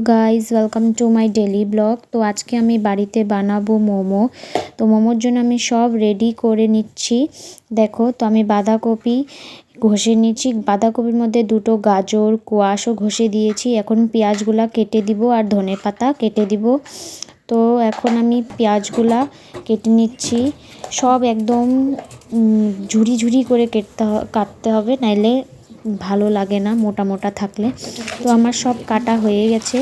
Guys, welcome to my daily blog. তো আজকে আমি বাড়িতে বানাবো মোমো। তো মোমোর জন্য আমি সব রেডি করে নিচ্ছি। দেখো, তো আমি বাঁধাকপি ঘষে নিচ্ছি। বাঁধাকপির মধ্যে দুটো গাজর কোয়াশও ঘষে দিয়েছি। এখন পেঁয়াজগুলা কেটে দিব আর ধনেপাতা কেটে দিব। তো এখন আমি পেঁয়াজগুলা কেটে নিচ্ছি। সব একদম ঝুরি ঝুরি করে কাটতে হবে, নাইলে ভালো লাগে না মোটা মোটা থাকলে। তো আমার সব কাটা হয়ে গেছে।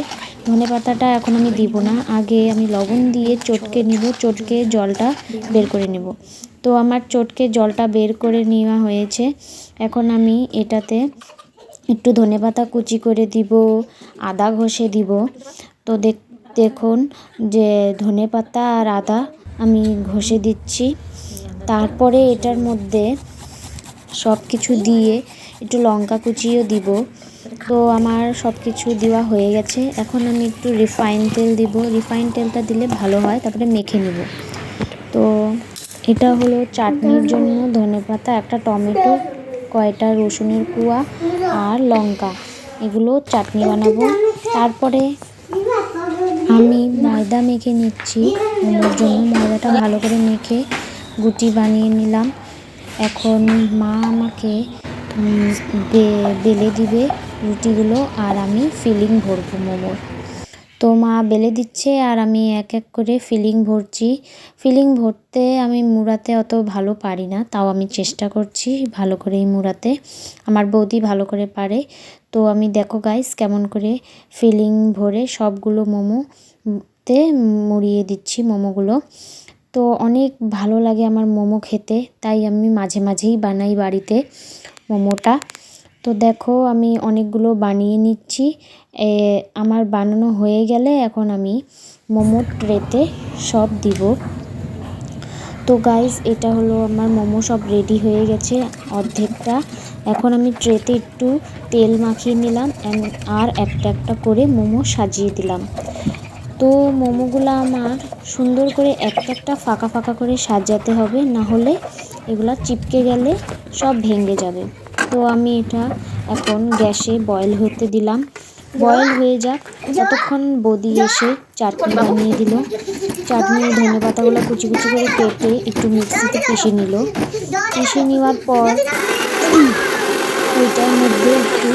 ধনেপাতাটা এখন আমি দিব না, আগে আমি লবণ দিয়ে চটকে নিব, চটকে জলটা বের করে নেব। তো আমার চটকে জলটা বের করে নেওয়া হয়েছে। এখন আমি এটাতে একটু ধনেপাতা কুচি করে দিব, আদা ঘষে দিব। তো দেখুন যে ধনেপাতা আর আদা আমি ঘষে দিচ্ছি। তারপরে এটার মধ্যে সব কিছু দিয়ে একটু লঙ্কা কুচিও দিব। তো আমার সব কিছু দেওয়া হয়ে গেছে। এখন আমি একটু রিফাইন তেল দিব, রিফাইন তেলটা দিলে ভালো হয়। তারপরে মেখে নিব। তো এটা হলো চাটনির জন্য ধনেপাতা, একটা টমেটো, কয়টা রসুনের কুয়া আর লঙ্কা, এগুলো চাটনি বানাবো। তারপরে আমি ময়দা মেখে নিচ্ছি মোমোর জন্য। ময়দাটা ভালো করে মেখে গুটি বানিয়ে নিলাম। এখন মা আমাকে বেলে দিবে রুটিগুলো, আর আমি ফিলিং ভরবো মোমোর। তো মা বেলে দিচ্ছে আর আমি এক এক করে ফিলিং ভরছি। ফিলিং ভরতে আমি মুড়াতে অত ভালো পারি না, তাও আমি চেষ্টা করছি ভালো করেই মুড়াতে। আমার বৌদি ভালো করে পারে। তো আমি দেখো গাইস কেমন করে ফিলিং ভরে সবগুলো মোমোতে মুড়িয়ে দিচ্ছি মোমোগুলো। তো অনেক ভালো লাগে আমার মোমো খেতে, তাই আমি মাঝে মাঝেই বানাই বাড়িতে মোমোটা। তো দেখো আমি অনেকগুলো বানিয়ে নিচ্ছি। আমার বানানো হয়ে গেলে এখন আমি মোমোর ট্রেতে সব দিব। তো গাইস, এটা হলো আমার মোমো সব রেডি হয়ে গেছে অর্ধেকটা। এখন আমি ট্রেতে একটু তেল মাখিয়ে নিলাম আর একটা একটা করে মোমো সাজিয়ে দিলাম। তো মোমোগুলো আমার সুন্দর করে একটা একটা ফাঁকা ফাঁকা করে সাজাতে হবে, না হলে এগুলা চিপকে গেলে সব ভেঙে যাবে। তো আমি এটা এখন গ্যাসে বয়েল হতে দিলাম। বয়েল হয়ে যাক, ততক্ষণ বৌদি এসে চাটনি বানিয়ে দিল। চাটনি ধনেপাতাগুলো কুচি কুচি করে কেটে একটু মিক্সিতে পিষে নিল। পিষে নেওয়ার পর ওইটার মধ্যে একটু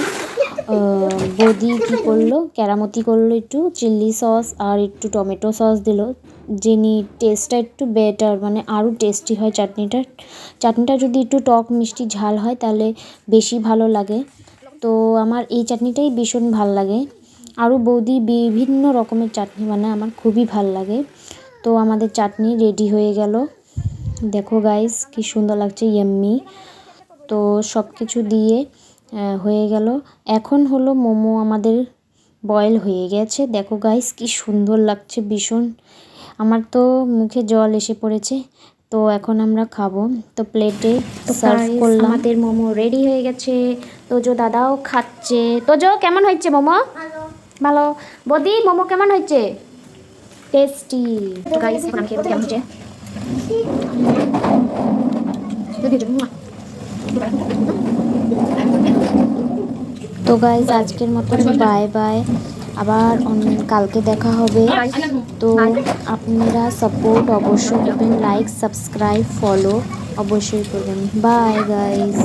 বৌদি কী করলো, কেরামতি করলো, একটু চিলি সস আর একটু টমেটো সস দিল। যিনি টেস্টটা একটু বেটার, মানে আরও টেস্টি হয় চাটনিটা যদি একটু টক মিষ্টি ঝাল হয় তাহলে বেশি ভালো লাগে। তো আমার এই চাটনিটাই ভীষণ ভাল লাগে। আরও বৌদি বিভিন্ন রকমের চাটনি বানায়, আমার খুবই ভাল লাগে। তো আমাদের চাটনি রেডি হয়ে গেল। দেখো গাইস কি সুন্দর লাগছে, ইয়াম্মি। তো সব কিছু দিয়ে হয়ে গেল। এখন হলো মোমো আমাদের বয়েল হয়ে গেছে। দেখো গাইস কি সুন্দর লাগছে ভীষণ, আমার তো মুখে জল এসে পড়েছে। তো এখন আমরা খাবো। তো প্লেটে সার্ভ করলাম। আমাদের মোমো রেডি হয়ে গেছে। তোজো দাদাও খাচ্ছে। তোজো কেমন হয়েছে মোমো? ভালো। বদি মোমো কেমন হয়েছে? টেস্টি। তো গাইস এখন আমি খেয়ে কেমন হয়েছে। তো গাইস আজকের মতন বাই বাই, আবার কালকে দেখা হবে। তো আপনারা সাপোর্ট অবশ্যই করবেন, লাইক সাবস্ক্রাইব ফলো অবশ্যই করবেন। Bye guys.